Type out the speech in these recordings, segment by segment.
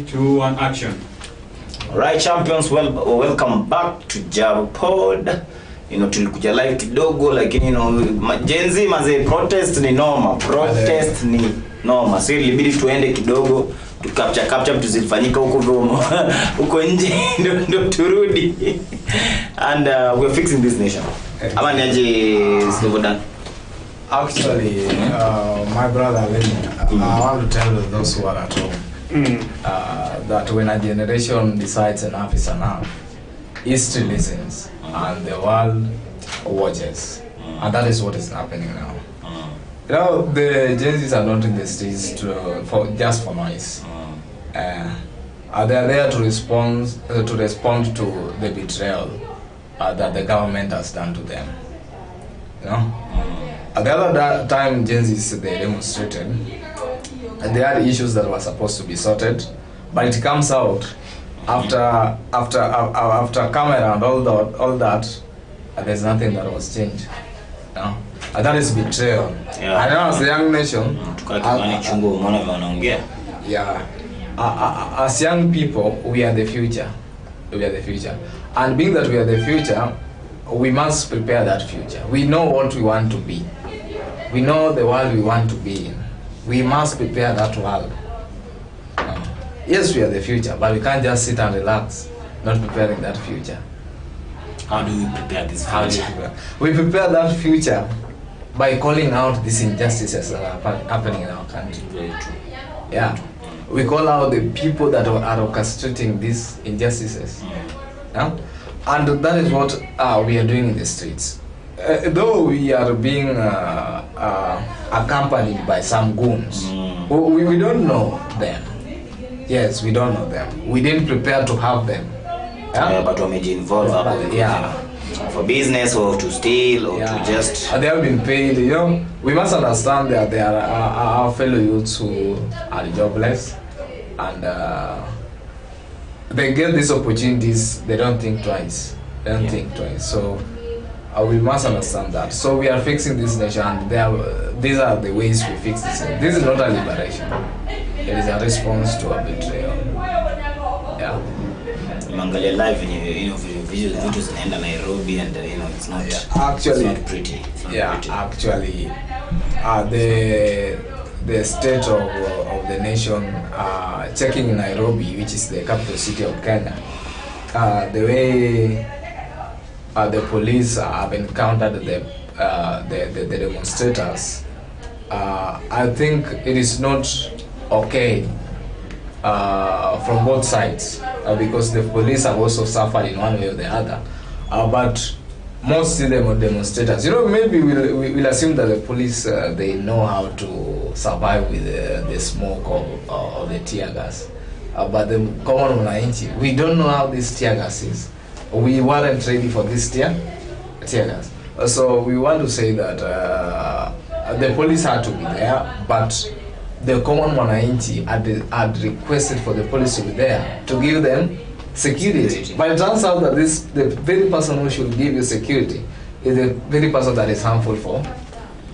2, 1, action. Alright champions, welcome back to Jaba Pod. Tulikuja live kidogo lakini Gen Z manze protest ni noma. So ilibidi tuende kidogo to capture tuzifanyika huko nje ndio turudi. And we're fixing this nation. Ama niaje Slobodan? Actually, my brother, I want to tell those who are at home that when a generation decides enough is enough, history listens and the world watches, and that is what is happening now. The Gen Zs are not in the streets just for noise. They are there to respond to the betrayal that the government has done to them. At the other time, Gen Zs they demonstrated, and they had issues that were supposed to be sorted, but it comes out after camera and all that, there's nothing that was changed. And that is betrayal. Yeah. I know as a young nation, as young people, we are the future. And being that we are the future, we must prepare that future. We know what we want to be. We know the world we want to be in. We must prepare that world. Yes, we are the future, but we can't just sit and relax, not preparing that future. How do we prepare this future? We prepare that future by calling out these injustices that are happening in our country. Very true. Yeah. We call out the people that are orchestrating these injustices. And that is what we are doing in the streets. Though we are being accompanied by some goons, we don't know them. Yes, we don't know them. We didn't prepare to have them. But we may involve for business or to steal or to just... They have been paid. We must understand that there are our fellow youths who are jobless, and they get these opportunities, they don't think twice. So we must understand that. So we are fixing this nation, and these are the ways we fix this. This is not a liberation. It is a response to a betrayal. Yeah. Mangalia live videos in Nairobi, and it's not pretty. Actually, the state of the nation, checking in Nairobi, which is the capital city of Kenya, the way the police have encountered the demonstrators, I think it is not okay from both sides, because the police have also suffered in one way or the other. But mostly the demonstrators, maybe we'll assume that the police they know how to survive with the smoke or the tear gas. But the common mwananchi, we don't know how this tear gas is. We weren't ready for this tear gas. So we want to say that the police had to be there, but the common mwananchi had requested for the police to be there to give them security. But it turns out that the very person who should give you security is the very person that is harmful for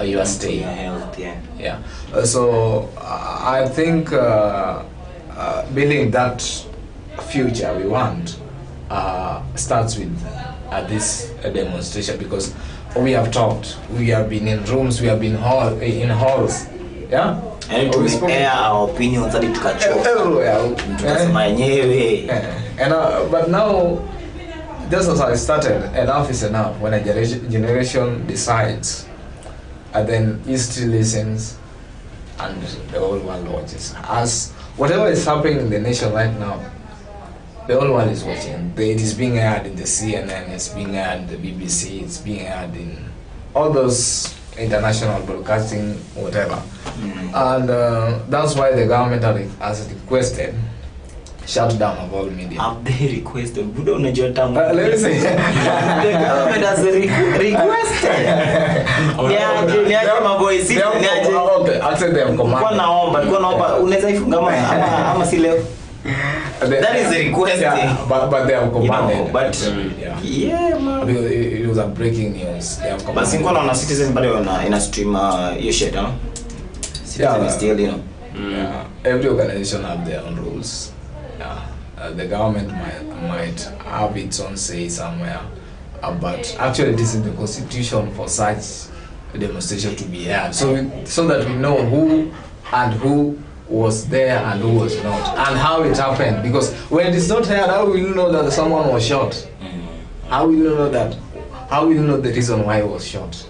your stay. Health, yeah. So I think building that future we want starts with this demonstration, because we have talked, we have been in rooms, we have been in halls, yeah. And we air our opinions that it catch but now, just as I started, enough is enough. When a generation decides, and then history listens, and the whole world watches. As whatever is happening in the nation right now, the whole world is watching. It is being aired in the CNN, it's being aired in the BBC, it's being aired in all those international broadcasting, whatever. And that's why the government has requested shutdown of all media. Have they requested? We don't know your term. Let me say. The government has requested. Okay, actually they have commanded. That is a request. Yeah, but they have commanded. Because it was a breaking news. They have commanded. But since on a citizen, but in a stream, you share, Citizen is still, Every organization have their own rules. The government might have its own say somewhere, but actually it is in the constitution for such a demonstration to be held, so that we know who was there and who was not, and how it happened. Because when it is not held, how will you know that someone was shot? How will you know that? How will you know the reason why he was shot?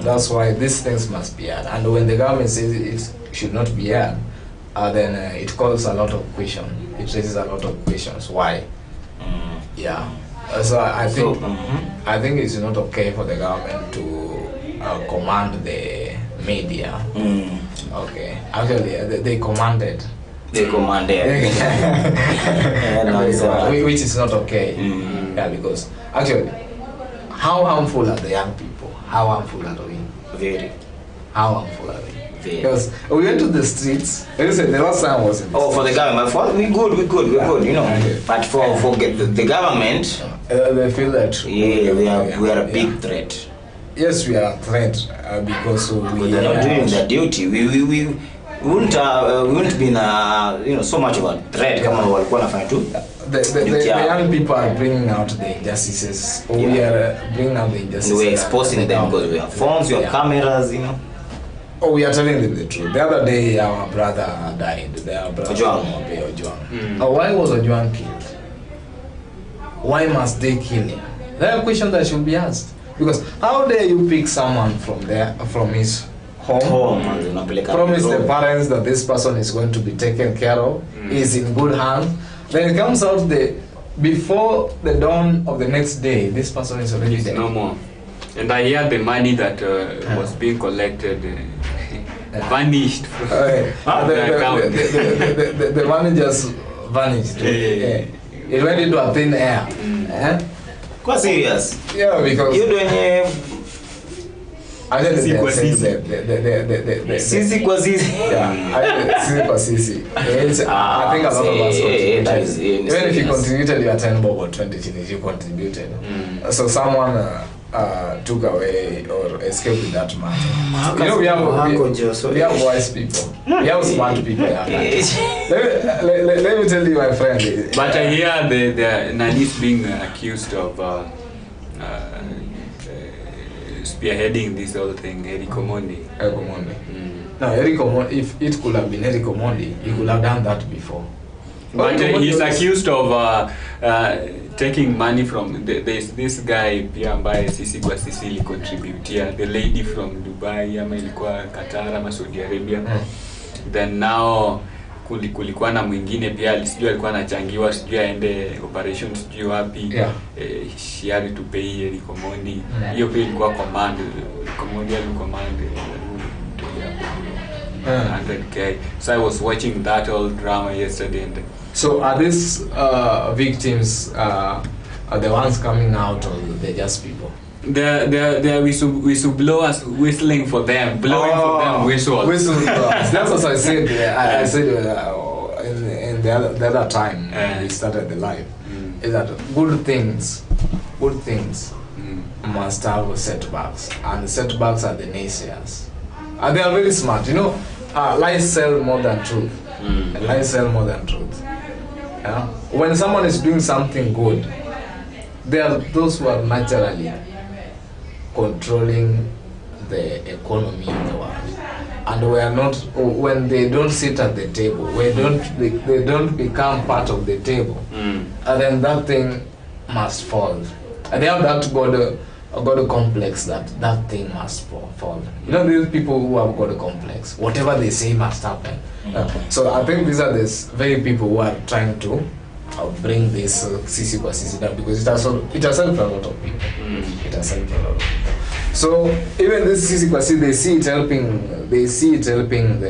That's why these things must be held. And when the government says it should not be held, then it causes a lot of questions. It raises a lot of questions. Why? Yeah. So I think it's not okay for the government to command the media. Okay. Actually, they commanded. They commanded. Which is not okay. Yeah, because actually, how harmful are the young people? How harmful are we? Very. How harmful are they? Very. Because we went to the streets. Listen, the last time was in the for the government. We good, you know. Okay. But for the government, they feel that we are a big threat. Yes, we are a threat because they're not doing their duty. We wouldn't be in so much of a threat kama walikuwa nafanya tu. The young people are bringing out the injustices. We are bringing out the injustices. And we're exposing them because we have phones, we have cameras, you know. We are telling them the truth. The other day, our brother died. Our brother Ojwang. Why was Ojwang killed? Why must they kill him? There are questions that should be asked. Because how dare you pick someone from his home, promise the parents that this person is going to be taken care of, is in good hands, then it comes out before the dawn of the next day, this person is already dead. No more. And I hear the money that was being collected vanished from the account. The money just vanished. It went into a thin air. Quite serious. Yeah, because you doing sisi kwa sisi. Yeah, sisi kwa sisi. I think a lot of us contributed. Even if you contributed your 10 bob or 20 shillings, you contributed. So someone took away or escaped with that money. You know, we have wise people. We have smart people. Let me tell you, my friend. But I hear the Nandy is being accused of spearheading this whole thing, Eric Omondi. No, Eric Omondi, if it could have been Eric Omondi, he could have done that before. But he's accused of taking money from this guy pia ambaye sisi kwa sisi contributea, the lady from Dubai ama ilikuwa Qatar ama Saudi Arabia. Then now kulikuwa na mwingine pia alikuwa anachangiwa sijui aende operation sijui wapi. She had to pay Eric Omondi. Hiyo pia ilikuwa command. Omondi command 100k. So I was watching that whole drama yesterday. And so are these victims are the ones coming out, or they're just people? They're whistleblowers whistling for them, blowing for them whistles. That's what I said. I said in the other time we started the live. Is that good things must have setbacks, and the setbacks are the naysayers. And they are very smart. You know, lies sell more than truth. Lies sell more than truth. Yeah? When someone is doing something good, there are those who are naturally controlling the economy in the world, and we are not. When they don't sit at the table, they don't become part of the table, and then that thing must fall. And they have that got a complex that thing must fall. You know, these people who have got a complex, whatever they say must happen. So I think these are these very people who are trying to bring this sisi kwa sisi down, because it has helped a lot of people. It has helped a lot of people. So even this sisi kwa sisi, they see it helping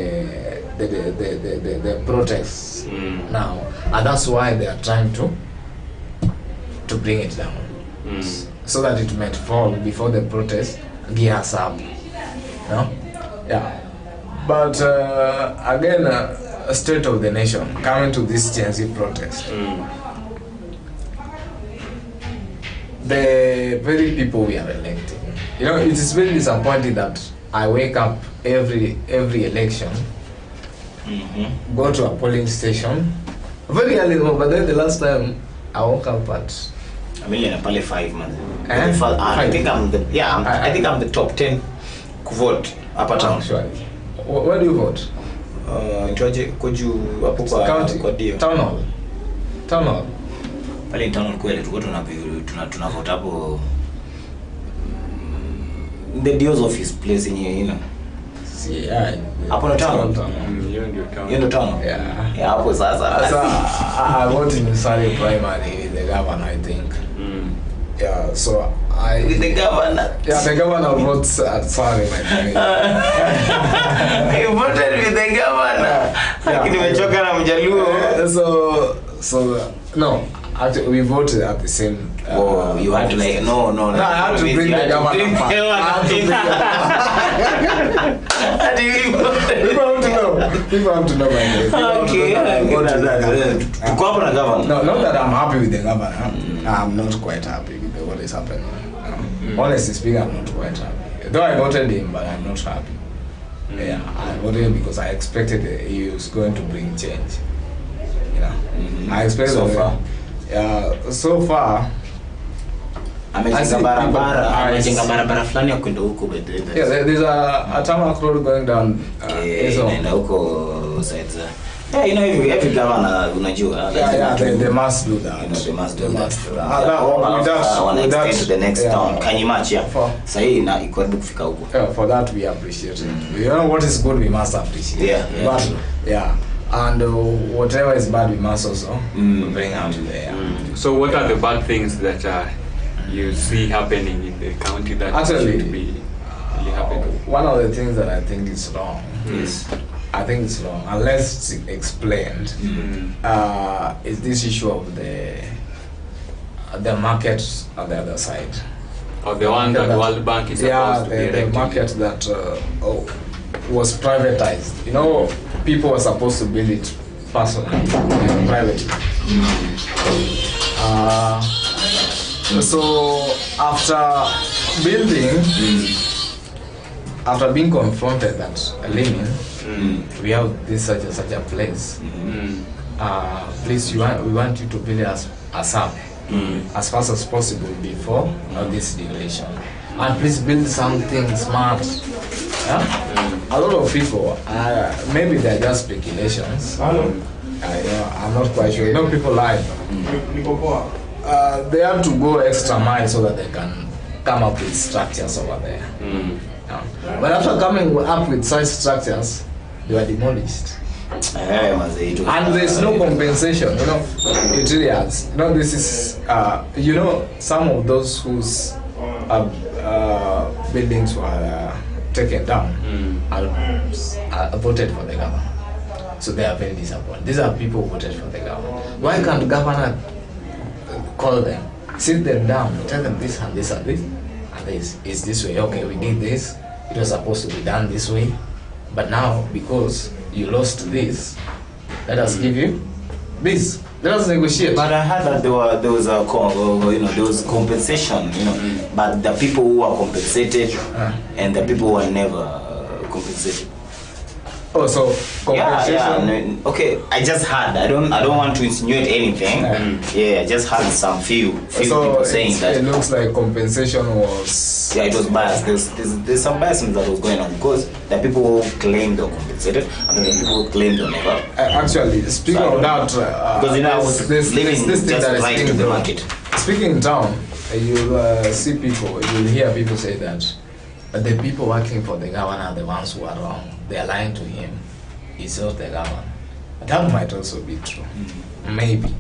the protests now, and that's why they are trying to bring it down. So that it might fall before the protest gears up. No? Yeah. But again, a state of the nation coming to this Gen Z protest. The very people we are electing. You know, it is very disappointing that I wake up every election, go to a polling station, Very early, but then the last time I woke up at I mean, I'm probably 5 months. Eh? I think I'm the I think I'm the top 10 vote hapa town. Actually, where do you vote? Nitoje koju hapo kwa dio. Town hall. Pale town hall kweli tulikuwa tuna vote hapo the Dio's office place in you know. Yeah. Hapo na town. Hiyo ndio town. Yeah, hapo sasa. I voted in Sauti primary with the governor, I think. Yeah, so with the governor. Yeah, the governor votes at Sauti, my friend. You voted with the governor. Lakini nimechoka na mjaluo. So no. Actually, we voted at the same. You had to like no. I had to bring the governor. People have to know my name. Okay. Tuko hapo na governor. No, not that I'm happy with the governor. I'm not quite happy with what is happening. Honestly speaking, I'm not quite happy. Though I voted him, but I'm not happy. Yeah, I voted him because I expected he was going to bring change. You know, I expected so far. So far. Amejenga barabara fulani ya kwenda huko by the way. Yeah, there's a tarmac road going down. Naenda huko sides. Yeah, you know every governor unajua. Yeah, they must do that. You know, they must do that. Without to the next town. Kanyimachi. Sasa hii na iko karibu kufika huko. For that we appreciate it. You know what is good we must appreciate. Yeah. And whatever is bad we must also bring out there. So what are the bad things that you see happening in the county that actually should be really happening? One of the things that I think is wrong Yes. I think it's wrong unless it's explained is this issue of the market on the other side. Or the one that World Bank is supposed to be the market that was privatized. You know, people were supposed to build it personally, privately. So after building, after being confronted that Lenin, we have this such a place. Please, we want you to build us up as fast as possible before this regulation, and please build something smart. A lot of people, maybe they're just speculations. I'm not quite sure. You know, people lie. They have to go extra mile so that they can come up with structures over there. But after coming up with such structures, they were demolished. And there's no compensation. You know, it really has. You know, this is, you know, some of those whose buildings were taken down are voted for the government. So they are very disappointed. These are people who voted for the government. Why can't the governor call them, sit them down, tell them this and this and this, and this is this way. Okay, we did this. It was supposed to be done this way, but now because you lost this, let us give you this. Let us negotiate. But I heard that there was compensation. You know, but the people who are compensated and the people who are never compensated. Oh, so compensation. Yeah. Okay, I just heard. I don't want to insinuate anything. I just heard some few people saying that it looks like compensation was. Yeah, it was biased. There's some bias that was going on because the people who claimed they were compensated and the people who claimed they were never. Actually, speaking of that, because you know I was living this just right to the market. Speaking in town, you'll see people, you'll hear people say that the people working for the governor are the ones who are wrong. They are lying to him. It's not the governor. That might also be true. Maybe.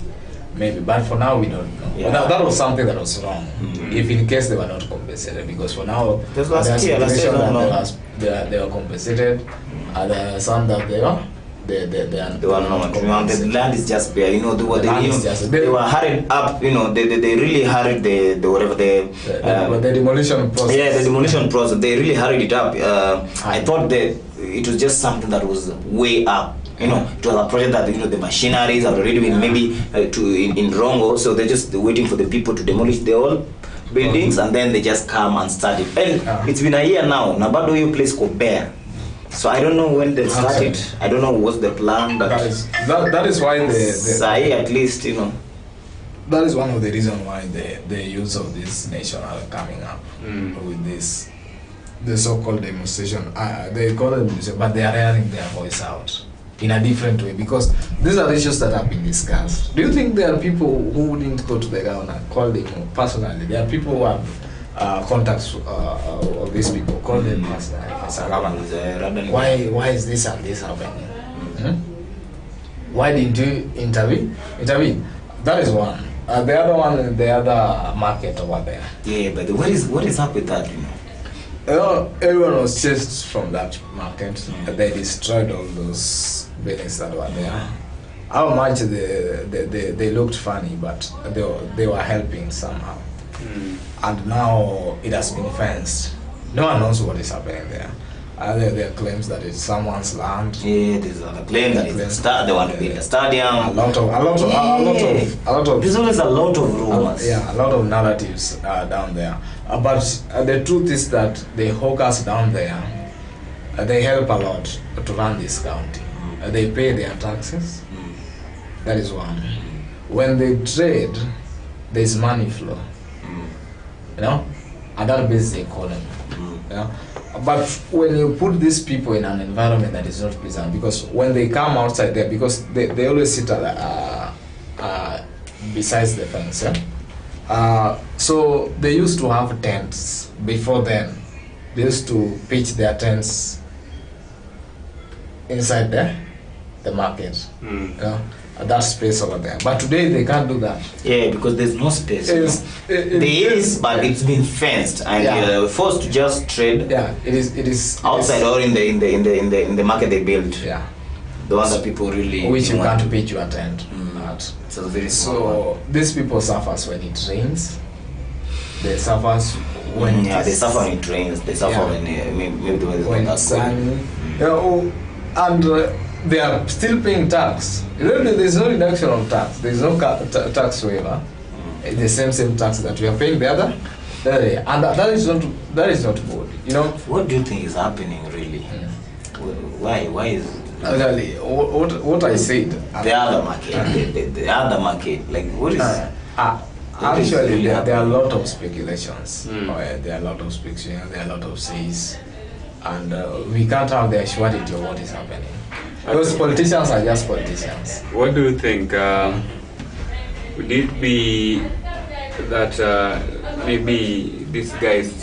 But for now we don't know. Yeah. That was something that was wrong. If in case they were not compensated, because for now they were compensated. There are some that they were not. The land is just bare. You know, they were hurried up. You know, they really hurried the demolition process. Yeah, the demolition process. They really hurried it up. I thought that it was just something that was way up. You know, it was a project that the machineries have already been maybe in Rongo, so they're just waiting for the people to demolish the old buildings and then they just come and start it. And it's been a year now. Nabado you place compare. So I don't know when they started. I don't know what's the plan, but that is why Sai at least, you know. That is one of the reasons why the youth of this nation are coming up with this, the so-called demonstration. They call it demonstration, but they are airing their voice out in a different way, because these are issues that have been discussed. Do you think there are people who didn't go to the governor, call them personally? There are people who have contacts of these people, call them personally as a governor. Why is this and this happening? Why didn't you intervene? That is one. The other one, the other market over there. Yeah, but what is up with that? You know, everyone was chased from that market. They destroyed all those buildings that were there. How much they looked funny, but they were helping somehow. And now it has been fenced. No one knows what is happening there. There are claims that it's someone's land. Yeah, there's a claim that they want to build a stadium. A lot of. There's always a lot of rumors. A lot of narratives down there. But the truth is that the hawkers down there, they help a lot to run this county. They pay their taxes. That is one. When they trade, there's money flow. You know, and that builds the economy. You know? But when you put these people in an environment that is not pleasant, because when they come outside there, because they always sit besides the fence, so they used to have tents before then. They used to pitch their tents inside the market, you know, that space over there. But today they can't do that. Yeah, because there's no space. There is, but it's been fenced, and you're forced to just trade. Yeah, it is outside or in the market they build. Yeah, the one that people really which you can't pitch your tent. So very so these people suffers when it rains. They suffers when they suffer when it rains. They suffer when maybe when it's sunny. You know, and they are still paying tax. There's no reduction of tax. There's no tax waiver. It's the same tax that we are paying the other area, and that is not good. You know. What do you think is happening really? Why is actually what I said? The other market, the other market. Like what is? Actually, there are a lot of speculations. There are a lot of speculations. There are a lot of says, and we can't have the surety of what is happening. Those politicians are just politicians. What do you think? Would it be that maybe this guy is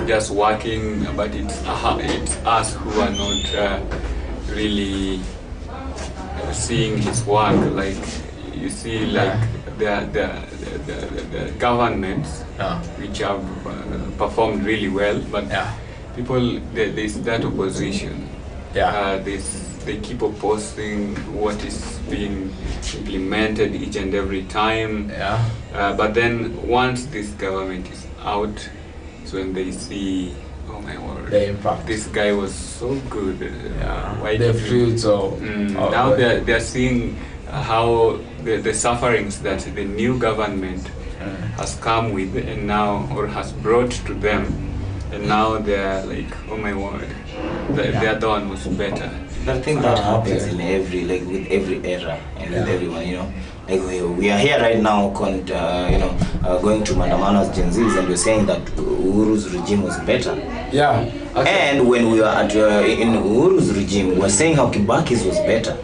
just working, but it's us who are not really seeing his work? Like you see, like the governments which have performed really well, but people there's that opposition. They keep opposing what is being implemented each and every time. But then once this government is out, it's when they see, oh my word, the impact. This guy was so good. Why the fruits of now they're seeing how the sufferings that the new government has come with and now or has brought to them, and now they're like, oh my word, the other one was better. I think that happens in with every era and with everyone, you know. Like we are here right now, going to Mandamano as Gen Zs, and we're saying that Uhuru's regime was better. And when we were in Uhuru's regime, we were saying how Kibaki's was better.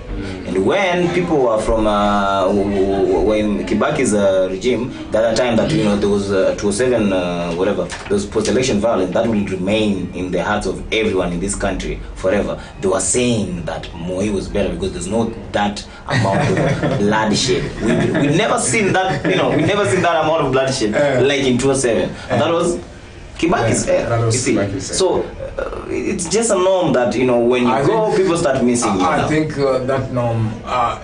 And when people were from when Kibaki's regime, the other time that there was 2007 there was post-election violence that will remain in the hearts of everyone in this country forever. They were saying that Moi was better because there's no that amount of bloodshed. We've never seen that. We've never seen that amount of bloodshed like in 2007. And that was Kibaki's era. You see, so. It's just a norm that when you go, people start missing you. I think that norm,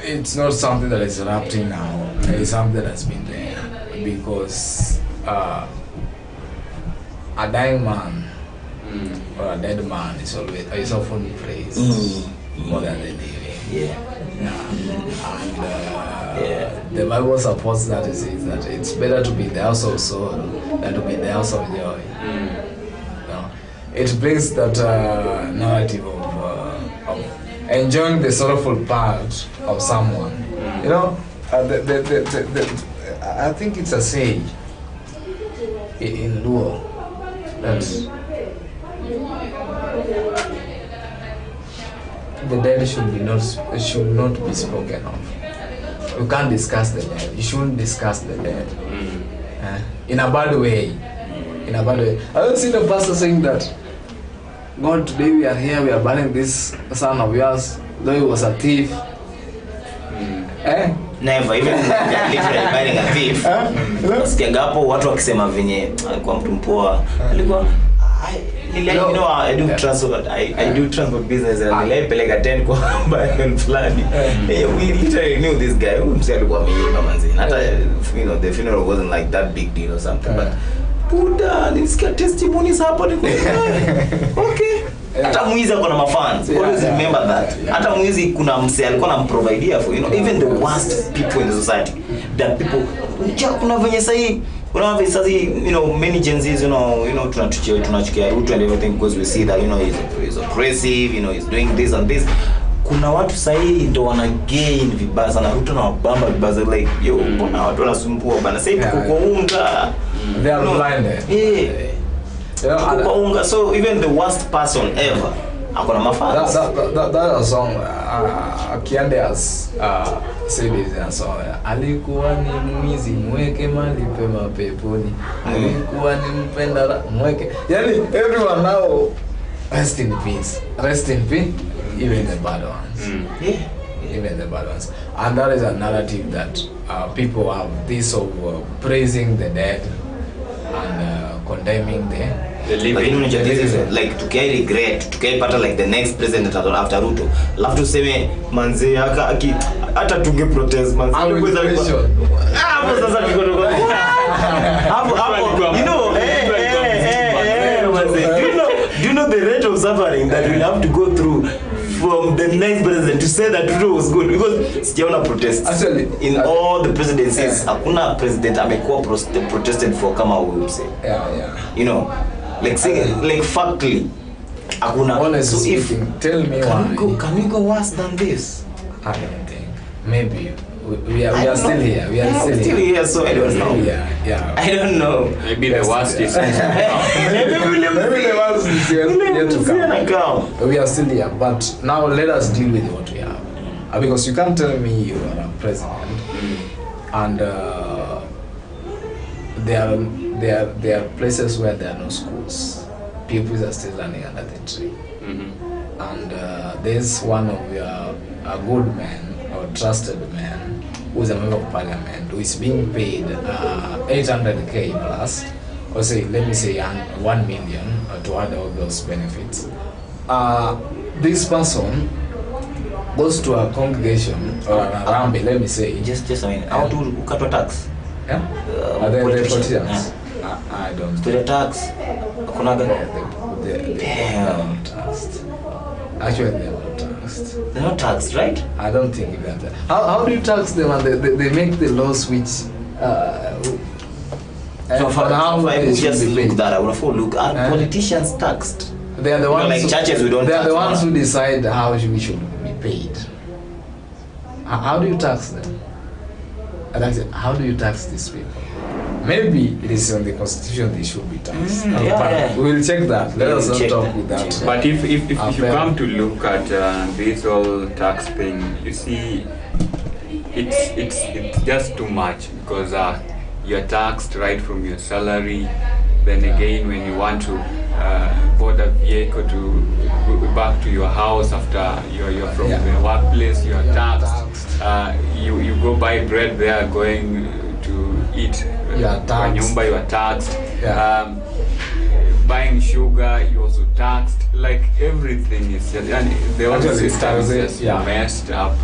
it's not something that is erupting now. It's something that has been there because a dying man or a dead man is often praised more than the living. And the Bible supports that. It says that it's better to be in the house of sorrow than to be in the house of joy. It brings that narrative of enjoying the sorrowful part of someone. You know, I think it's a saying in Luo that the dead should not be spoken of. You can't discuss the dead. You shouldn't discuss the dead. In a bad way. In a bad way. I don't see the pastor saying that, God, today we are here, we are burning this son of yours, though he was a thief. Never, even literally burning a thief. Nasikiaga hapo watu wakisema venye alikuwa mtu mpoa. Alikuwa I do transport business and nilipeleka 10 kwa bike fulani. We literally knew this guy. Msee alikuwa ameiba manzi. Hata the funeral wasn't like that big deal or something, but Buddha, nisikia testimonies hapa niko. Okay. Hata mwizi ako na mafans. Always remember that. Hata mwizi kuna msee alikuwa anamprovidea for, even the worst people in the society. That people kuna venye sahi many Gen Zs, tunachukia Ruto and everything because we see that, he's oppressive, he's doing this and this. Kuna watu sahi ndo wana gain vibaya sana. Ruto na wabamba vibaya like, mbona watu wanasumbua bana. Sahi tuko kwa unga. They are blinded. Tuko kwa unga. So even the worst person ever akona mafans. That song Kiande has said this in a song. Alikuwa ni mwizi mweke mali pema peponi. Alikuwa ni mpenda mweke. Yani everyone now rest in peace. Rest in peace, even the bad ones. Even the bad ones. And that is a narrative that people have this of praising the dead and condemning the living. Like tukai regret, tukai pata like the next president after Ruto. Love to say manze hata tunge protest manze. Hapo sasa tuko do you know the rate of suffering that we'll have to go through from the next president to say that Ruto was good? Because sijaona protest. Actually, in all the presidencies, hakuna president amekuwa protested for kama we say. Like factly, hakuna. Honestly, so tell me can we go worse than this? I don't think. Maybe we are still here. We are still here. So I don't know. Yeah. I don't know. Maybe the worst is maybe the worst is yet to come. We are still here, but now let us deal with what we have. Because you can't tell me you are a president, and there are places where there are no schools. People are still learning under the tree. And there's one of a good man or trusted man who is a member of parliament who is being paid 800k plus, or let me say 1 million to add all those benefits. This person goes to a congregation or an arambe, let me say. Just how to cut tax? The politicians. I don't. The tax. They're not taxed. Actually, they're not taxed. They're not taxed, right? I don't think that. How do you tax them? And they make the laws which. So for how they should be paid. That I will look. Are politicians taxed? They are the ones. Like churches, we don't. They are the ones who decide how we should be paid. How do you tax them? How do you tax these people? Maybe it is on the constitution they should be taxed. We will check that. Let us not talk with that. But if you come to look at this whole tax thing, you see, it's just too much, because you're taxed right from your salary. Then again, when you want to board a vehicle to go back to your house after you're from the workplace, you are taxed. You go buy bread there, going to eat. You are taxed. You are taxed. Buying sugar, you also taxed. Like everything is just, and the whole system is just messed up.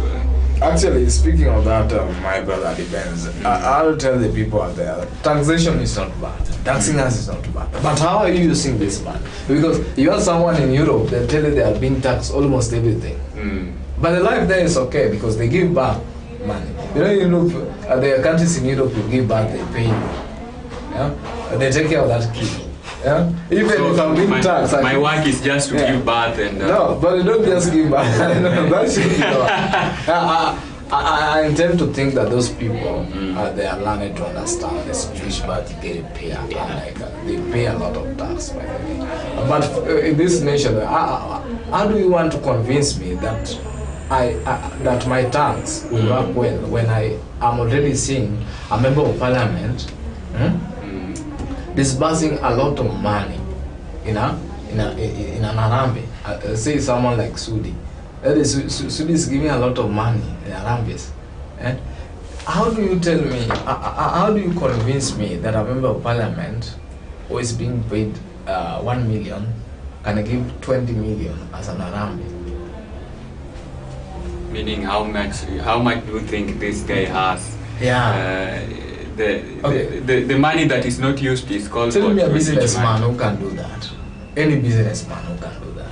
Actually, speaking of that, my brother, depends. I'll tell the people out there, taxation is not bad. Taxing us is not bad. But how are you using this man? Because you have someone in Europe, they tell you they are being taxed almost everything. But the life there is okay because they give back money. There are countries in Europe who give back, they pay you. They take care of that kid. Yeah? Even So if I'm being taxed, my work is just to give birth and no, but you don't just give birth. That should be I intend to think that those people they are learning to understand the situation, but they pay they pay a lot of tax, by the way. But in this nation, how do you want to convince me that that my tax will work well when I am already seeing a member of parliament disbursing a lot of money in an Arambe? Say someone like Sudi. That is, Sudi is giving a lot of money in Arambes. How do you tell me, how do you convince me that a member of parliament who is being paid 1 million can give 20 million as an Arambe? Meaning how much do you think this guy has? Yeah. The money that is not used is called. Tell me a businessman who can do that. Any businessman who can do that.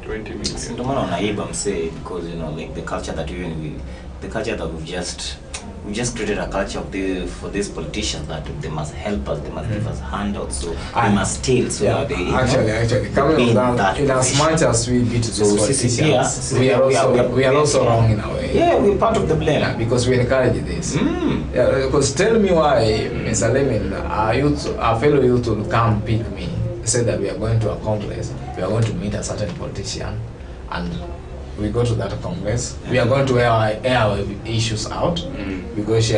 20 million. Ndio maana unaiba msee, because you know, like the culture that we've just created a culture of for these politicians that they must help us, they must give us handouts, so we must steal, so that they actually coming on that, in as much as we beat these politicians, we are also wrong in a way. Yeah, we're part of the blame. Yeah, because we encourage this. Yeah, because tell me why Mr. Lemin, our fellow youth will come pick me, say that we are going to a congress, we are going to meet a certain politician, and we go to that congress, we are going to air our issues out, because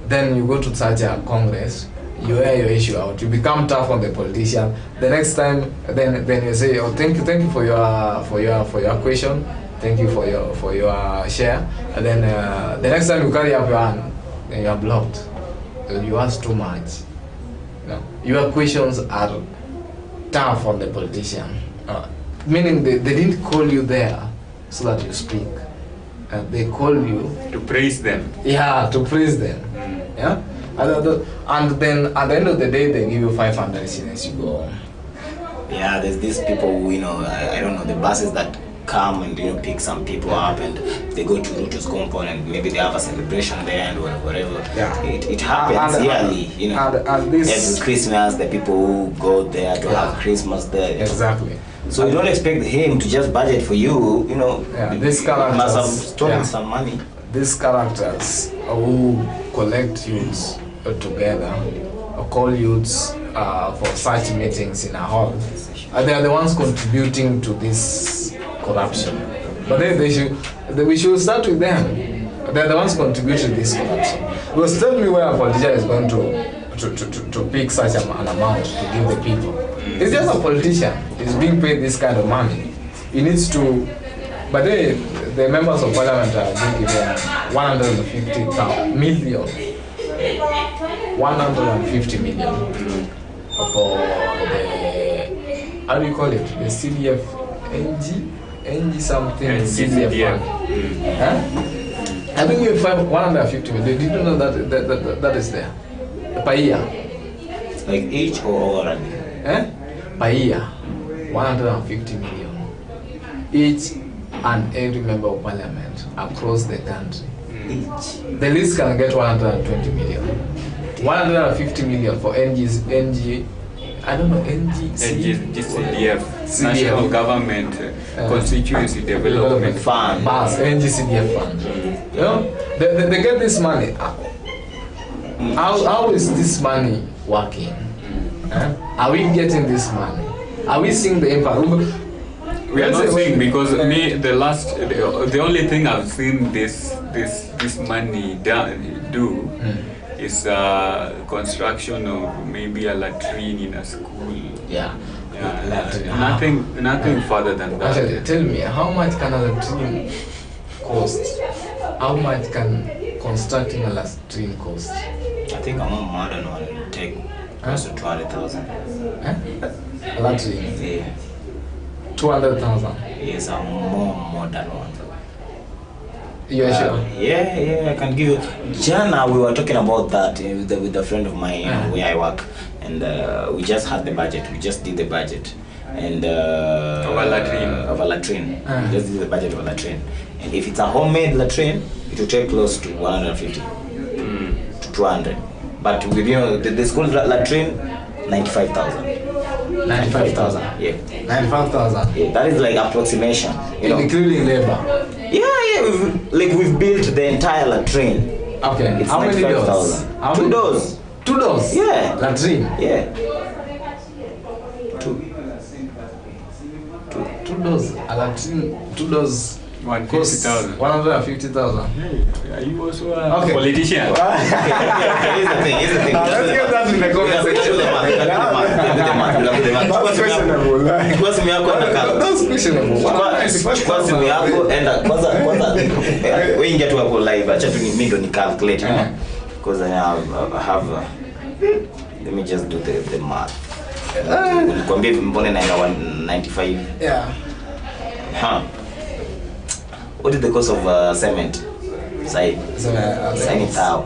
then you go to such a congress, you air your issue out, you become tough on the politician. The next time, then you say, oh, thank you for your question, thank you for your share, and then the next time you carry up your hand, then you are blocked. You ask too much. No, your questions are tough on the politician, meaning they didn't call you there so that you speak. They call you to praise them. Yeah, to praise them. Yeah, and then at the end of the day, they give you 500 cedis. You go home. Yeah, there's these people who, you know, I don't know, the buses that come and, you know, pick some people up and they go to Ruto's compound and maybe they have a celebration there and whatever. Yeah, it happens yearly. You know, and this, every Christmas, the people who go there to have Christmas there. Exactly. So you don't expect him to just budget for you, you know. Yeah, these characters must have stolen some money. These characters who collect youths together, or call youths for such meetings in a hall, they are the ones contributing to this corruption. But we should start with them. They are the ones contributing to this corruption. Because tell me where a politician is going to pick such an amount to give the people. It's just a politician. He's being paid this kind of money. He needs to, but the members of parliament are being given 150 million. 150 million for the, how do you call it? The CDF NG something CDF fund. Huh? I think we have 150 million. Did you know that is there? Per year. Like each or already? Per year. 150 million. Each and every member of parliament across the country. Each. The least can get 120 million. 150 million for NG, I don't know, CDF, National Government Constituency Development Fund. NGCDF fund. You know, they get this money. How is this money working? Are we getting this money? Are we seeing the impact? We are not seeing, because the only thing I've seen this money do is construction of maybe a latrine in a school. Yeah. Nothing further than that. Actually, tell me, how much can a latrine cost? How much can constructing a latrine cost? I think a more modern one will take close to 200,000. A latrine? Yeah. 200,000? Yes, a more modern one. You're sure? Yeah, I can give you. Jana, we were talking about that with a friend of mine where I work, and we just had the budget. We just did the budget, and of a latrine. We just did the budget of a latrine, and if it's a homemade latrine, it will take close to 150 to 200. But with, you know, the school latrine, 95,000. 95,000. Yeah. 95,000. Yeah, that is like approximation, you know. Including labor. Yeah, we've built the entire latrine. Okay. It's How many doors? 95,000. 2 doors. 2 doors? Yeah. Latrine? Yeah. 2 doors. A latrine. 2 doors. 150,000. 150,000. Are you also a Okay. politician? Here's the thing. Let's get that in the conversation. Chukua simu yako enda kala. That's questionable. Chukua simu yako enda kwanza wewe ingia tu hapo live, acha tu mimi ndo ni calculate, you know, because I have let me just do the math. Nikwambie mbona naenda 195. Yeah. What is the cost of cement? Say thou.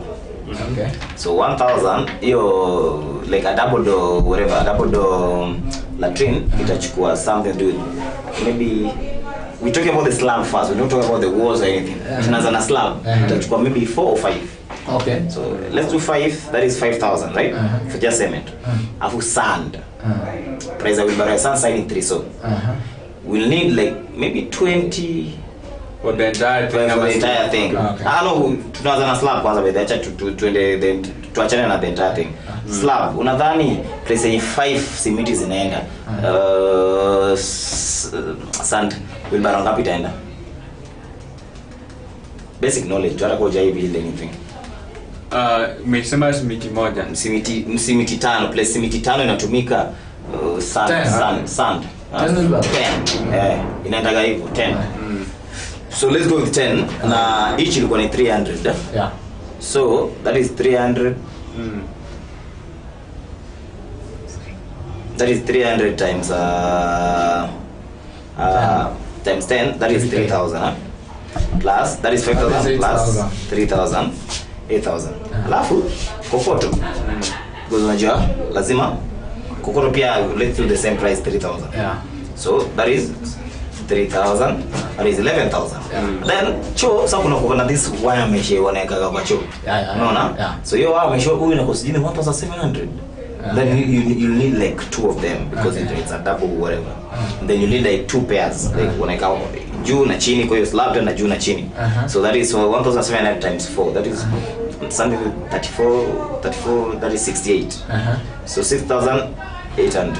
Okay. So 1,000, hiyo like a double door, whatever, a double door latrine, itachukua something to maybe we talking about the slab first. We don't talk about the walls or anything. Tunaanza na slab. Itachukua maybe 4 or 5. Okay. So let's do 5. That is 5,000, right? For just cement. Afu sand. Price will vary. Sand side in 3, so we'll need like maybe 20. For the entire thing. For the entire thing. Okay. I know tunaanza na slab kwanza, but acha tuachane na the entire thing. Slab, unadhani place yenye 5 simiti zinaenda. Sand will vary ngapi itaenda? Basic knowledge, tu hata hujai build anything. Umesema simiti moja. Simiti 5, place simiti 5 inatumika sand. 10. Inaendaga hivyo 10. So let's go with 10. Na each ilikuwa ni 300. Yeah. So that is 300. That is 300 times times 10. That is 3,000. Plus that is 5,000 plus 3,000, 8,000. Alafu kokoto. Because unajua lazima kokoto pia, let's do the same price, 3,000. Yeah. So that is 3,000. That is 11,000. Then cho sasa kuna this wire mesh wanaweka kwa cho. Unaona? Yeah. So hiyo wire mesh huyu ina cost 1,700. Then you need like 2 of them because it's a double whatever. Then you need like 2 pairs, like wanaweka juu na chini, kwa hiyo slab na juu na chini. So that is 1,700 times 4. That is something 34, that is 68. So 6,800.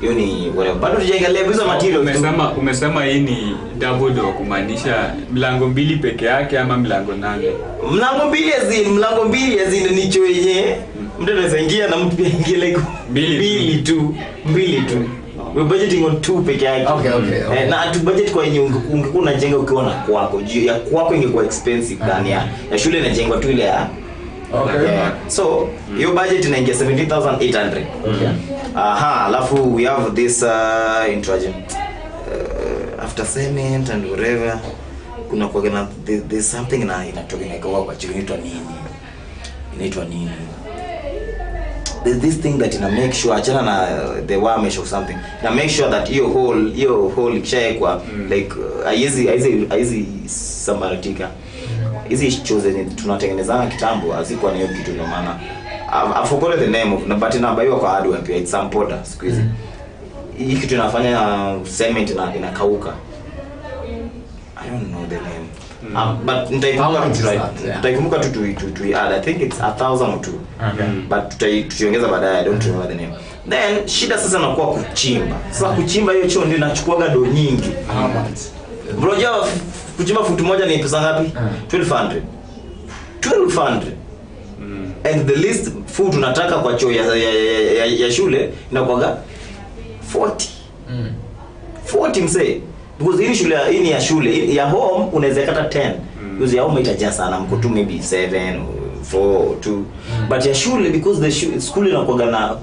Hiyo ni whatever. Bado tujaangalia hizo material. Umesema hii ni double door, kumaanisha mlango 2 peke yake ama mlango 8? Mlango mbili azini nicho yenyewe. Mtu anaweza ingia na mtu pia ingia like 2 tu. We budgeting on 2 peke yake. Okay. Na tu budget kwa yenye ungekuwa unajenga ukiwa na kwako. Ya kwako ingekuwa expensive than ya shule inajengwa tu ile ya. Okay. So your budget inaingia 17,800. Okay. Alafu we have this introduction. After cement and whatever, kuna kwa there's something inatoka kwa chini inaitwa nini? There's this thing that make sure achana na the wire mesh or something. Make sure that your whole ikishaekwa like hizi sambaratika. Hizi chosen tunatengenezana kitambo azikuwa na hiyo kitu, ndio maana I forgot the name of, but inabaiwa kwa hardware pia, it's some powder squeeze. Hii kitu inafanya cement inakauka. I don't know the name. But nitaikumbuka tu add. I think it's 1,000 or 2. Okay. But tutaongeza baadaye, I don't remember the name. Then shida sasa inakuwa kuchimba. Sasa kuchimba hiyo choo ndio inachukuaga do nyingi. How much? Bro, kuchimba futi moja ni pesa ngapi? 1,200. And the least food unataka kwa choo ya shule inakuaga 40. 40 msee. Because hii ni ya shule, ya home unaweza kata 10. Because ya home itajaa sana, mko tu maybe 7 or 4 2. But ya shule, because the school inakuaga na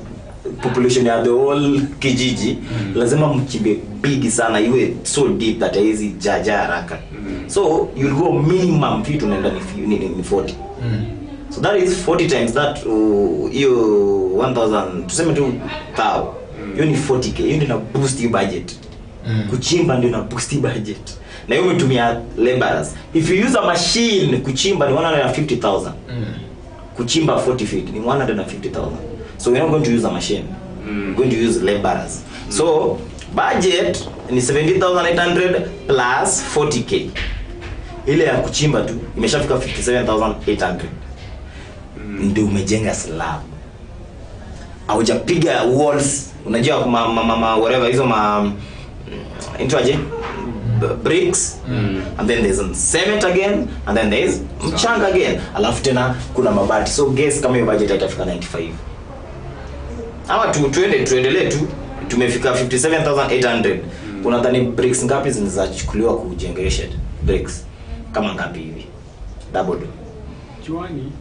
population ya the whole kijiji, lazima mchimbe big sana, iwe so deep that hizi jaja haraka. So you'll go minimum vitu unaenda ni 40. So that is 40 times that hiyo 1,000, tuseme tu 1,000. Hiyo ni 40k. Hiyo ndio na boost your budget. Kuchimba ndio na boost your budget. Na hiyo umetumia laborers. If you use a machine kuchimba ni 150,000. Kuchimba 40 feet ni 150,000. So we're not going to use a machine. We're going to use laborers. So budget ni 17,800 plus 40k. Ile ya kuchimba tu imeshafika 57,800. Ndio umejenga slab. Haujapiga walls, unajua whatever hizo into aje bricks, and then there's cement again, and then there's mchanga again, alafu tena kuna mabati. So guess kama hiyo budget itafika 95. Ama tuendelee tu tumefika 57,800. Unadhani bricks ngapi zinazochukuliwa kujenga shed? Bricks kama ngapi hivi? Double. Juani.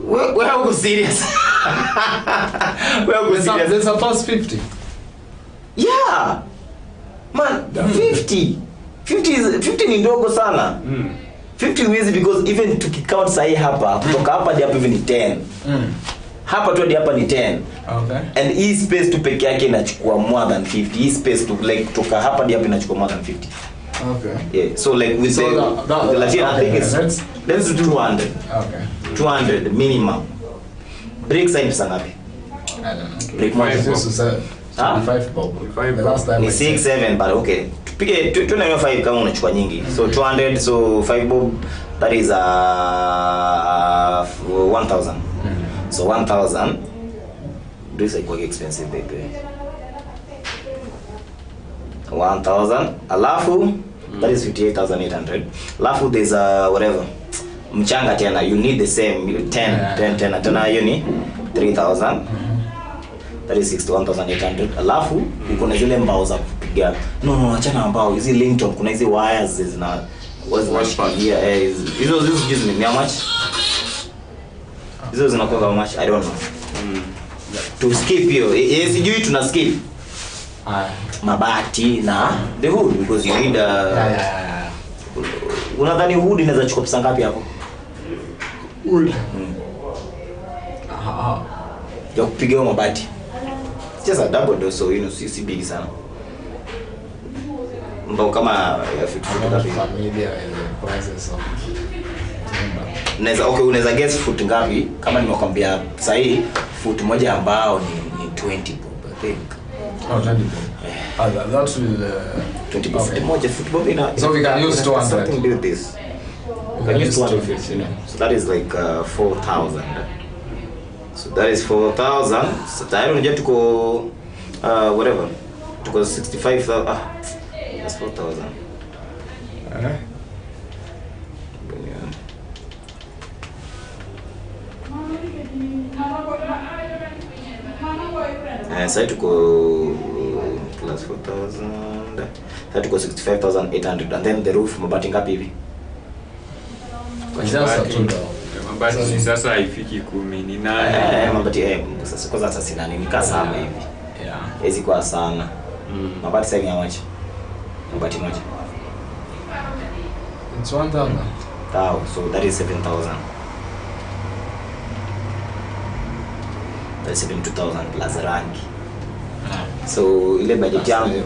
Wewe uko serious? Wewe uko serious? There's a plus 50. Yeah. Man, 50 ni ndogo sana. 50 huwezi, because even tukicount sahi hapa kutoka hapa hadi hapa hivi ni 10. Hapa tu hadi hapa ni 10. Okay. And hii space tu peke yake inachukua more than 50. Hii space tu like kutoka hapa hadi hapa inachukua more than 50. Okay. Yeah. So like with So the Latin, I think it's let's do 200. Okay. 200 minimum. Break side pesa ngapi? I don't know. Break more. Huh? 5 bob. The last time Ni I 6 7, but okay. Tupige 295 kama unachukua nyingi. So 200, so 5 bob, that is 1,000. So 1,000. This is quite expensive, baby. 1,000. Alafu that is 58,800. Alafu there's whatever. Mchanga tena, you need the same 10 tena hiyo ni 3,000. That is 61,800. Alafu uko na zile mbao za kupiga. No, achana mbao. Hizi Linton kuna hizi wires zina washikilia. Hizo gives me how much? Hizo zinakuwa how much? I don't know. To skip hiyo. Sijui tuna skip. Mabati na the hood, because you need unadhani wood inaweza chukua pesa ngapi hapo? Wood. Ya kupiga hiyo mabati. Just a double dose, so you know, si big sana. Mbao kama ya 50 ngapi? Familiar with the prices of Timber. Unaweza guess foot ngapi? Kama nimekwambia sasa hii foot moja ambao ni 20 bob, I think. Oh, 20 bob. That will 20 bob. Foot moja foot bob ina. So we can use 200. Something with this. We can use 250, you know. So that is like 4,000. So that is 4,000. So tayari unajua tuko whatever. Tuko 65,000. That's 4,000. Sasa tuko plus 4,000. Sasa tuko 65,800, and then the roof mabati ngapi hivi? Mabati sasa haifiki 10 ni 8. Mabati sasa kwanza sasa sina nini kaa sana hivi. Yeah. Hizi kwa sana. Mabati sasa ni how much? Mabati moja. It's 1,000. So that is 7,000. That's 72,000 plus rangi. So ile budget yangu.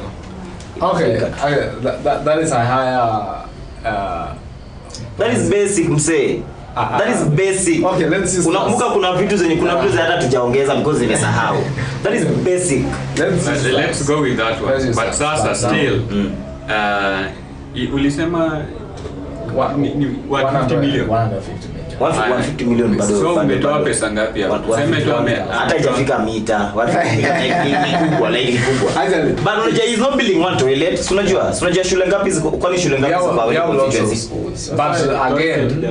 Okay, that is a higher that is basic msee. That is basic. Okay, let's use. Unakumbuka kuna vitu zenye hata tujaongeza because nimesahau. That is basic. Let's go with that one. But sasa still ulisema 150 million. 150 million bado. So umetoa pesa ngapi hapo? Sema tu hata haijafika mita. Like kubwa. But unajua is not building one toilet. Unajua shule ngapi ziko, kwani shule ngapi ziko kwa but again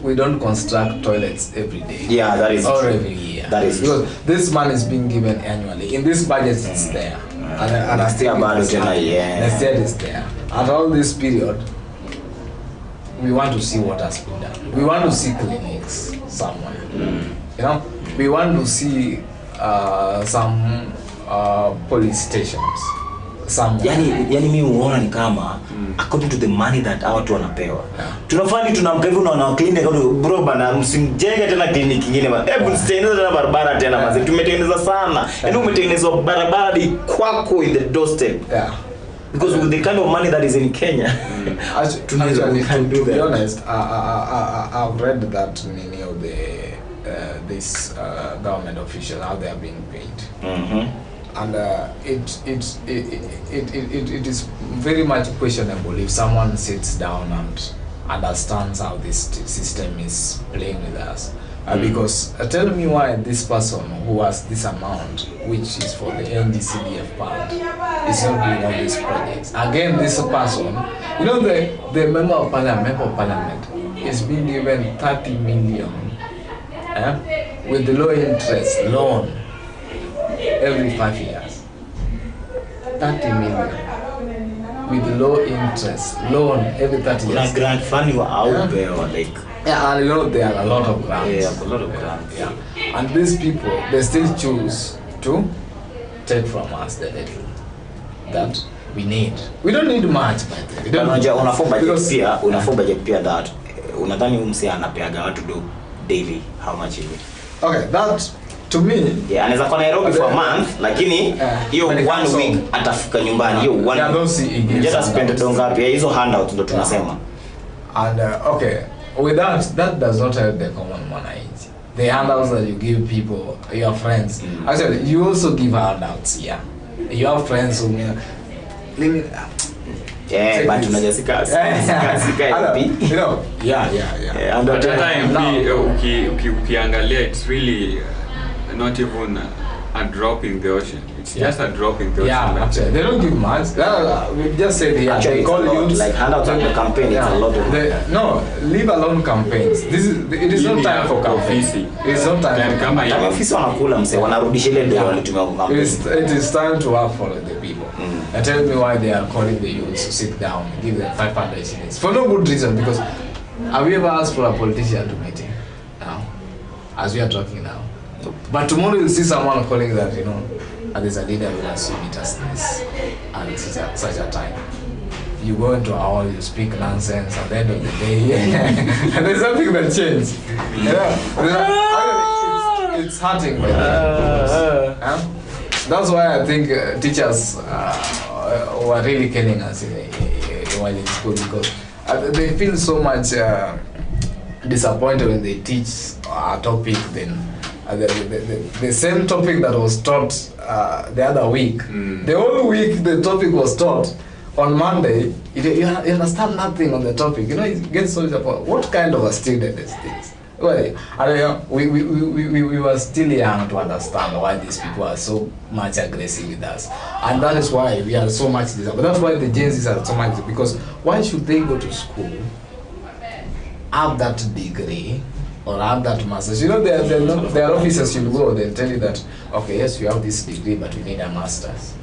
we don't construct toilets every day. Yeah, that is or true. Every year. That is because this money is being given annually. In this budget it's there. And next year bado tena next year is there. At all this period we want to see what has been done. We want to see clinics somewhere. You know, we want to see some police stations somewhere. Yani mimi huona ni kama according to the money that our watu wanapewa. Tunafanya tunamka hivyo na clinic bro bana, msimjenge tena clinic nyingine bana. Hebu mstengeneze tena barabara tena basi. Tumetengeneza sana. Yaani umetengeneza barabara kwako in the doorstep. Yeah. Because with the kind of money that is in Kenya, actually, to be honest, I've read that many of the this government officials, how they are being paid. And it is very much questionable if someone sits down and understands how this system is playing with us. Because tell me why this person who has this amount, which is for the NDCDF part, is not doing all these projects. Again, this person, you know, the member of parliament is being given 30 million with the low interest loan every 5 years. 30 million with the low interest loan every 30 years. Like grant fund were out there, or like. Yeah, and you know there are a lot of grants. Yeah, a lot of grants. Yeah, and these people, they still choose to take from us the little that we need. We don't need much, by the way. We don't need Unafo budget pia that unadhani umse anapeaga watu do daily how much is it? Okay, that to me, yeah, anaweza kwa Nairobi for a month, lakini hiyo 1 week atafika nyumbani, hiyo 1 week. Just spend donga pia hizo handout ndo tunasema. And okay, with that does not help the common man. The handouts that you give people, your friends. Actually, you also give handouts. Yeah, you have friends who yeah, but unajasika you know, yeah. And at that time, ukiangalia, it's really not even a drop in the ocean. It's just a drop in the ocean. Yeah, actually, they don't give much. We just said here. Actually, they call you like handouts on the campaign. It's a lot of. No, leave alone campaigns. It is not time for campaign. It's not time. Kama hiyo ofisi wanakula mse wanarudisha ile ndio walitumia kwa campaign. It is time to work for the people. And tell me why they are calling the youths to sit down and give them 500 shillings for no good reason. Because have you ever asked for a politician to meet him now, as we are talking now? But tomorrow you'll see someone calling that, you know, there's a leader who wants to meet us this and such a time. You go into a hall, you speak nonsense, at the end of the day, and there's something that changed. You know, it's hurting by the That's why I think teachers were really killing us while in school, because they feel so much disappointed when they teach a topic, then the same topic that was taught the other week. The whole week the topic was taught. On Monday, you understand nothing on the topic. You know, it gets so disappointed. What kind of a student is this? Well, we were still young to understand why these people are so much aggressive with us. And that is why we are so much disappointed. That's why the Gen Zs are so much, because why should they go to school, have that degree, or have that master's? You know, their officers should go, they'll tell you that, okay, yes, you have this degree, but we need a master's.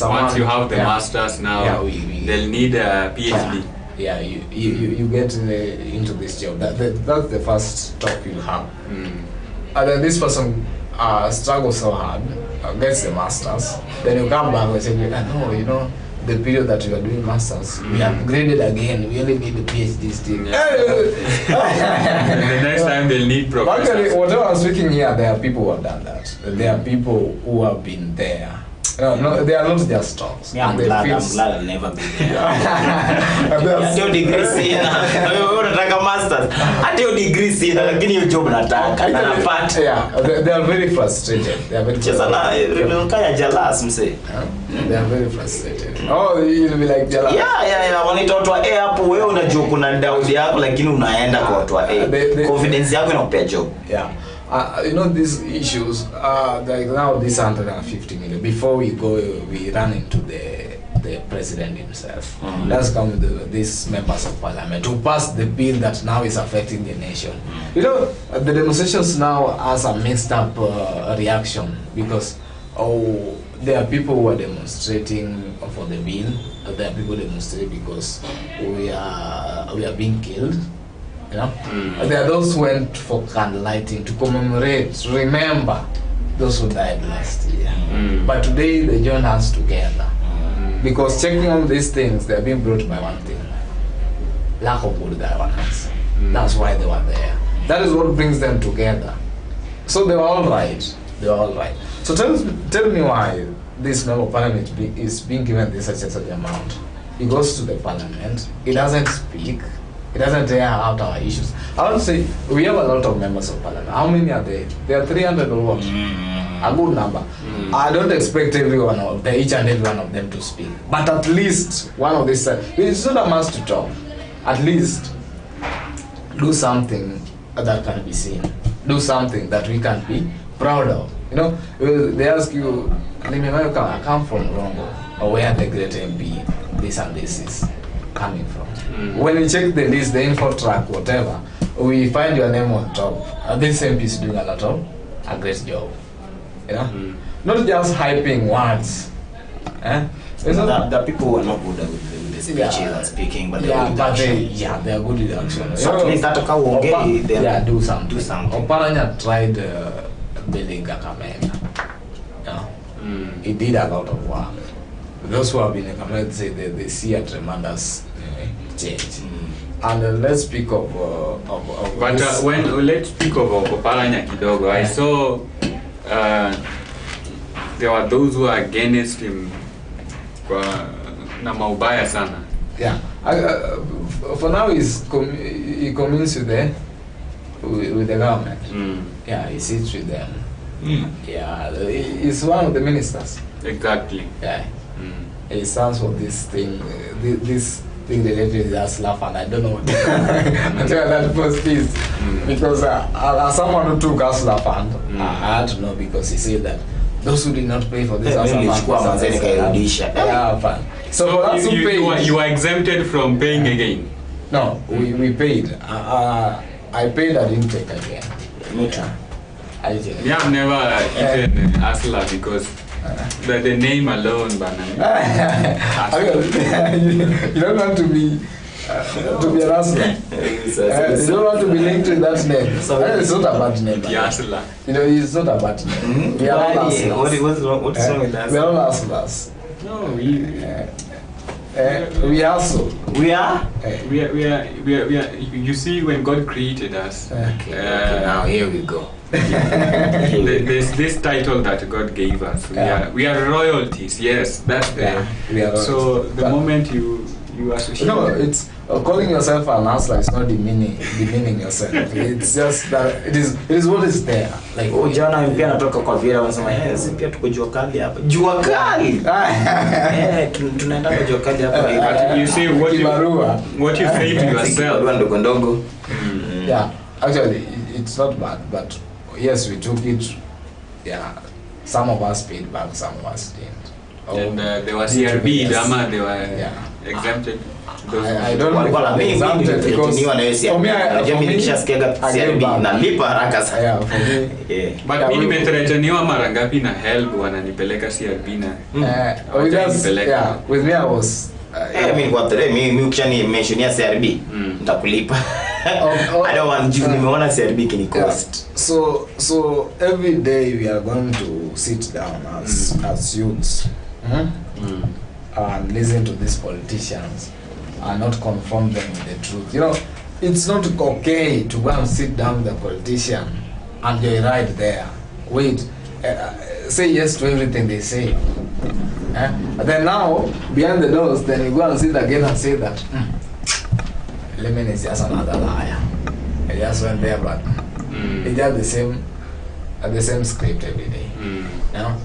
Once you have the masters now, they'll need a PhD. Yeah, you get into this job. That's the first talk you'll have. And then this person struggles so hard, gets the masters. Then you come back and say, no, you know, the period that you are doing masters, we upgraded again. We only need the PhD still. The next time they'll need professors. Actually, whatever I'm speaking here, there are people who have done that. There are people who have been there. No, they are not just talks. Yeah, I'm glad I'll never be there. Hata degree sina. Wewe unataka masters. Hata degree sina, lakini hiyo job nataka. Napata. Yeah, they are very frustrated. They are very frustrated. Kaya jealous mse. They are very frustrated. Oh, you'll be like jealous. Yeah. Wanaita watu wa A hapo, wewe unajua kuna doubt yako lakini unaenda kwa watu wa A. Confidence yako inakupea job. Yeah. You know, these issues, like now this 150 million, before we go, we run into the president himself. Let's come with these members of parliament to pass the bill that now is affecting the nation. You know, the demonstrations now has a mixed up reaction, because there are people who are demonstrating for the bill, there are people demonstrating because we are being killed. You know? There are those who went for candlelighting to commemorate, to remember those who died last year. But today they join hands together. Because checking on these things, they are being brought by one thing: lack of good governance. That's why they were there. That is what brings them together. So they were all right. So tell me why this member of parliament is being given this such amount. He goes to the parliament, he doesn't speak, It doesn't air out our issues. I would say we have a lot of members of parliament. How many are there? There are 300 or what? A good number. I don't expect everyone of them, each and every one of them to speak, but at least one of these. It's not a must to talk. At least do something that can be seen. Do something that we can be proud of. You know, they ask you, I come from Rongo, or where the great MP, this and this is coming from. When we check the list, the info track, whatever, we find your name on top. This MP is doing a great job. You know, not just hyping words. The people who are not good with the speeches and speaking, but they are good they are good with action. So at least that do something. Oparanya tried building Kakamega. He did a lot of work. Those who have been in Kakamega say they see a tremendous change. And let's speak of let's speak of Oparanya kidogo. I saw there were those who are against him na maubaya sana. Yeah. For now he communes with the government. Yeah, he sits with them. Yeah, he's one of the ministers. Exactly. Yeah. He stands for this thing. This thing related to Aslay, and I don't know what that post is. Because as someone who took Aslay fund, I had to know, because he said that those who did not pay for this so you are exempted from paying again. No, we paid. I paid, I didn't take again. Me too. We have never eaten Aslay because the name alone, you don't want to be a Aslay. You don't want to be linked to that name. So it's not a bad name. You know, it's not a bad name. We are all Aslays. What's wrong with that? We are all Aslays. No, we hustle. We are. You see, when God created us, now here we go. There's this title that God gave us. We are royalties. Yes, that's the. We are royalties. So the moment you associate. No, it's calling yourself an Aslay is not demeaning yourself. It's just that it is what is there. Like jana pia natoka kwa vile wanasema sisi pia tuko jua kali hapa. Jua kali. Tunaenda kwa jua kali hapa. But you see what you say to yourself. Ndogo ndogo. Yeah, actually it's not bad, but yes, we took it. Yeah, some of us paid back, some of us didn't. And there was CRB, Dama, they were exempted. I don't know. Exempted because for me, nalipa haraka sana. Yeah, for me. But mimi nimetreateniwa mara ngapi na help wananipeleka CRB na. With me I was. Mimi kwa tere mimi ukishani mentionia CRB nitakulipa. I don't want you nimeona CRB kini cost. So every day we are going to sit down as youths and listen to these politicians and not confront them with the truth. You know, it's not okay to go and sit down with a politician and you're right there. Wait, say yes to everything they say. And then now, behind the doors, then you go and sit again and say that Lemon is just another liar. He just went there, but it's just the same script every day. You know?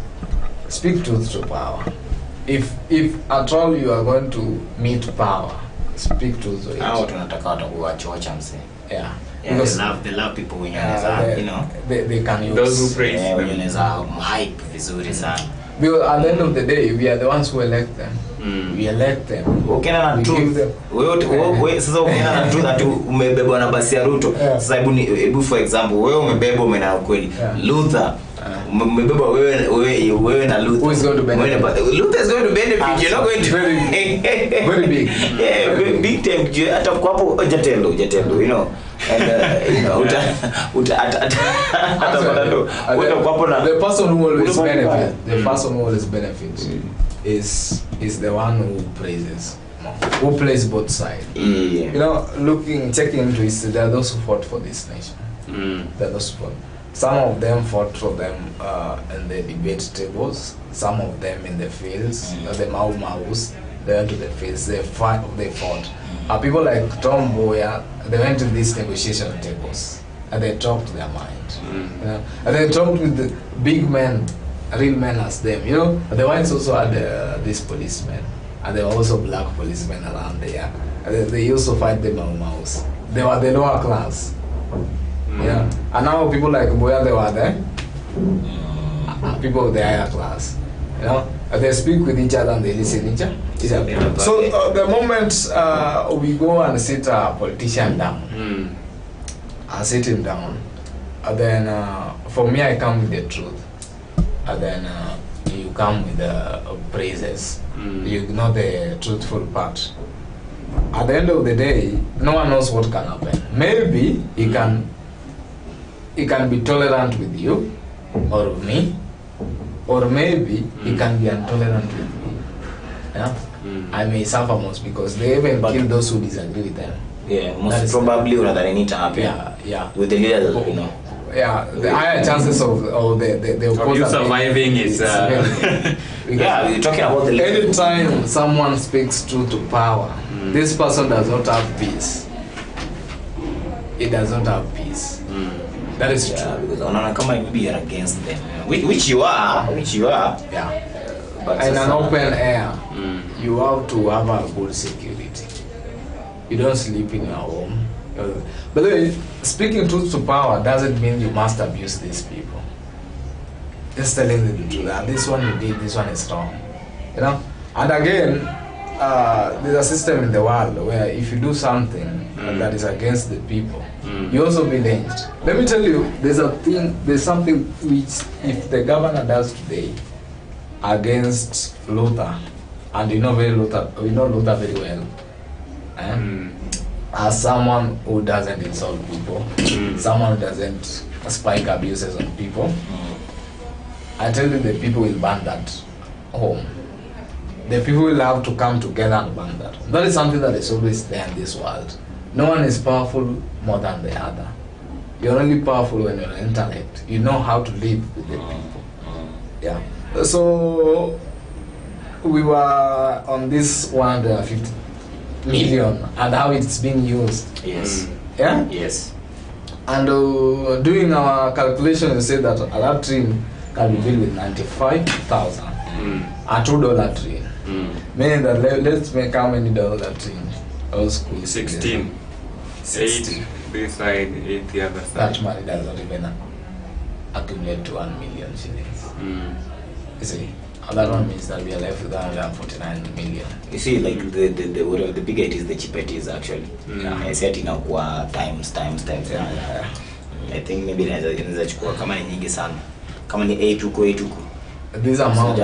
Speak truth to power. If at all you are going to meet power, speak truth to it. Yeah. Because they love people when you know. They can use those who praise them. Hype vizuri sana. Because at the end of the day, we are the ones who elect them. We elect them. Ukienda na truth. Wewe sasa ukienda na truth ati umebebwa na basi ya Ruto. Sasa hebu for example, wewe umebebwa umena ukweli. Luther umebebwa wewe na Luther. Who is going to benefit? Luther is going to benefit. You're not going to very big. Yeah, big time. Hata kwa hapo hujatendo, you know. And the person who always benefits is the one who praises, who plays both sides. You know, checking into history, there are those who fought for this nation. There are those who fought. Some of them fought for them in the debate tables. Some of them in the fields, the Maus. They went to the face. They fought. People like Tom Boya, they went to these negotiation tables and they talked their mind. You know? And they talked with the big men, real men as them. You know, the whites also had these policemen, and there were also black policemen around there. And they used to fight the Mau. They were the lower class. Yeah, and now people like Boya, they were there. People of the higher class, you know, they speak with each other and they listen each other. So the moment we go and sit a politician down, and sit him down, and then for me I come with the truth, and then you come with the praises. You ignore the truthful part. At the end of the day, no one knows what can happen. Maybe he can be tolerant with you or with me. Or maybe he can be intolerant with me. Yeah? I may suffer most because they even kill those who disagree with them. Yeah, most probably rather than it happen. Yeah. With the leader, you know. Yeah, the higher chances of the of you surviving is yeah, we're talking about the leader. Anytime someone speaks truth to power, this person does not have peace. He does not have peace. That is true. Because come maybe you're against them, which you are. Yeah. But in an open air, you have to have a good security. You don't sleep in your home. By the way, speaking truth to power doesn't mean you must abuse these people. Just telling them the truth. And this one you did, this one is wrong. You know. And again, there's a system in the world where if you do something that is against the people, you also be lynched. Let me tell you, there's something which if the governor does today against Luther, and you know Luther very well, as someone who doesn't insult people, someone who doesn't spike abuses on people, I tell you the people will burn that home. The people will have to come together and burn that home. That is something that is always there in this world. No one is powerful more than the other. You're only powerful when you're intellect. You know how to live with the people. Yeah. So we were on this 150 million and how it's being used. Yes. Yeah? Yes. And doing our calculation, we say that a latrine can be built with 95,000. A $2 train. Meaning that let's make how many dollar latrine? Old school. 16. 8 this side, 8 the other side. That money does not even accumulate to 1 million shillings. You see, and that one means that we are left with 149 million. You see, like the bigger it is, the cheaper it is actually. I said in our times. Yeah. I think maybe inaweza chukua kama ni nyingi sana. Kama ni 8 huko. This amount.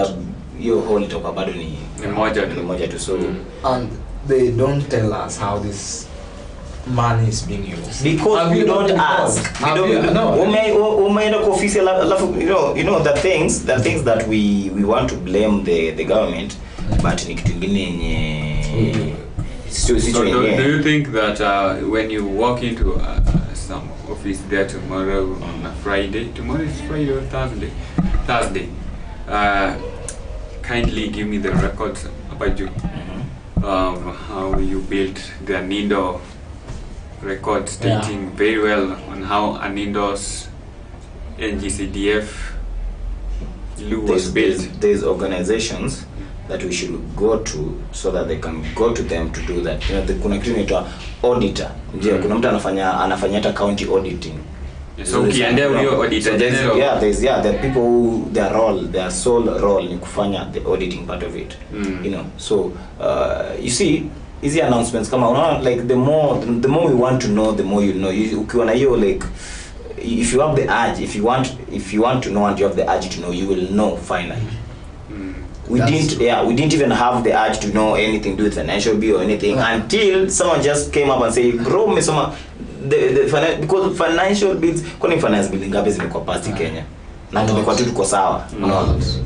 Hiyo whole itoka bado ni moja tu. So and they don't tell us how this money is being used because we don't ask. We don't know. Umeenda kwa ofisi alafu you know the things that we want to blame the government, but ni kitu kingine yenye so do you think that when you walk into some office there tomorrow on a Friday, tomorrow is Friday or Thursday, kindly give me the records about you of how you built the Anindo record stating very well on how Anindo's NGCDF was built. There's organizations that we should go to so that they can go to them to do that. You know, kuna kitu inaitwa auditor. Kuna mtu anafanya hata county auditing. So ukiendea huyo auditor general. There are people who their sole role ni kufanya the auditing part of it. You know, so you see easy announcements come out, like the more we want to know, the more you know. Ukiona hiyo, like if you have the urge, if you want to know and you have the urge to know, you will know finally. We didn't even have the urge to know anything to do with financial bill or anything until someone just came up and say, bro, because financial bills, kwani finance bill ngapi zimekuwa past Kenya na tumekuwa tu tuko sawa.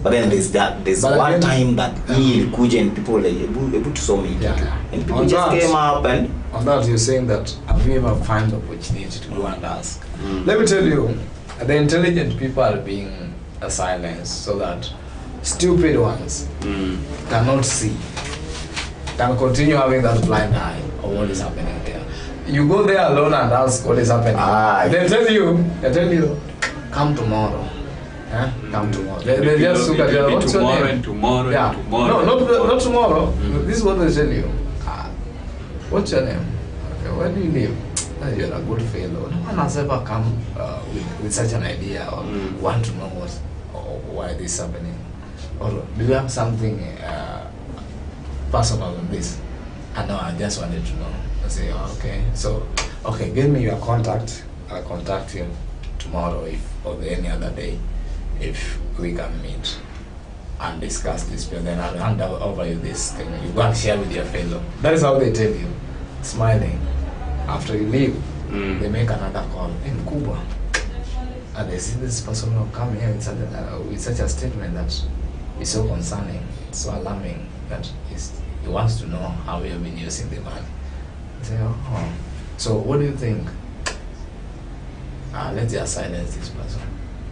But then there's one time that ilikuja and people like able to so many and people just came up and on that you're saying that have you ever find the opportunity to go and ask? Let me tell you, the intelligent people are being silenced so that stupid ones cannot see can continue having that blind eye of what is happening there. You go there alone and ask what is happening. They tell you, come tomorrow. Come tomorrow. They just look at you. What's your name? Tomorrow. No, not tomorrow. This is what they tell you. What's your name? Okay, where do you live? You're a good fellow. No one has ever come with such an idea or want to know why this is happening. Or do you have something personal on this? No, I just wanted to know. I say, okay. So, give me your contact. I'll contact you tomorrow or any other day if we can meet and discuss this. But then I'll hand over you this thing. You go and share with your fellow. That is how they tell you. Smiling. After you leave, they make another call. Hey, Mkubwa. And they see this person will come here with such a statement that is so concerning, so alarming, that he wants to know how we have been using the money. I say, so what do you think? Let's just silence this person.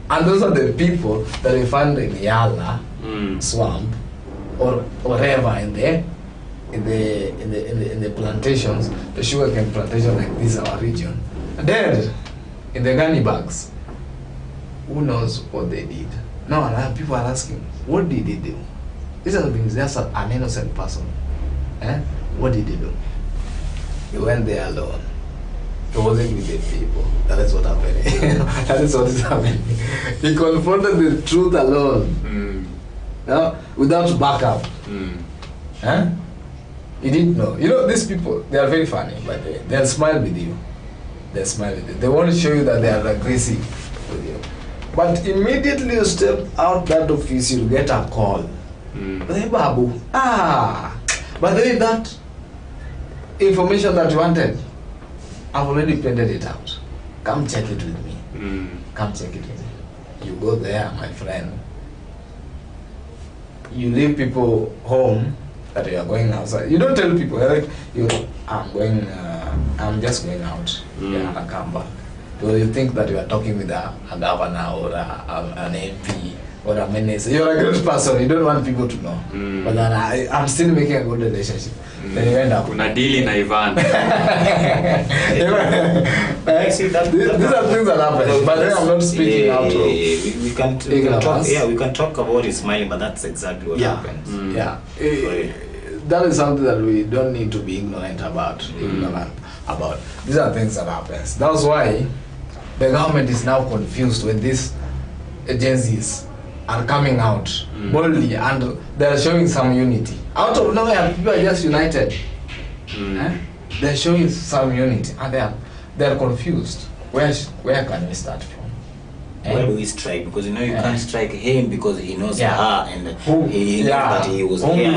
And those are the people that we find in Yala swamp or wherever in the plantations, the sugarcane plantation like this, our region, dead in the gunny bags. Who knows what they did? No, and people are asking, what did he do? These are the things. Just an innocent person. What did he do? He went there alone. He wasn't with the people. That is what happened. That is what is happening. He confronted the truth alone. Without backup. He didn't know. You know, these people, they are very funny, but they'll smile with you. They won't show you that they are aggressive with you. But immediately you step out that office, you'll get a call. Hey, Babu. By the way, that information that you wanted, I've already printed it out. Come check it with me. Come check it with me. You go there, my friend. You leave people home that you are going outside. You don't tell people, like, I'm just going out. I'll come back. Because you think that you are talking with a governor or an MP or a minister. You're a good person. You don't want people to know. But then I'm still making a good relationship. Then you end up. Kuna deal na Ivan. These are things that happen. But then I'm not speaking out. We can talk about it smiling, but that's exactly what happens. That is something that we don't need to be ignorant about. These are things that happens. That's why the government is now confused when these agencies are coming out boldly and they are showing some unity. Out of nowhere, people are just united. They are showing some unity and they are confused. Where can we start from? Where do we strike? Because you can't strike him because he knows her and he knows that he was here.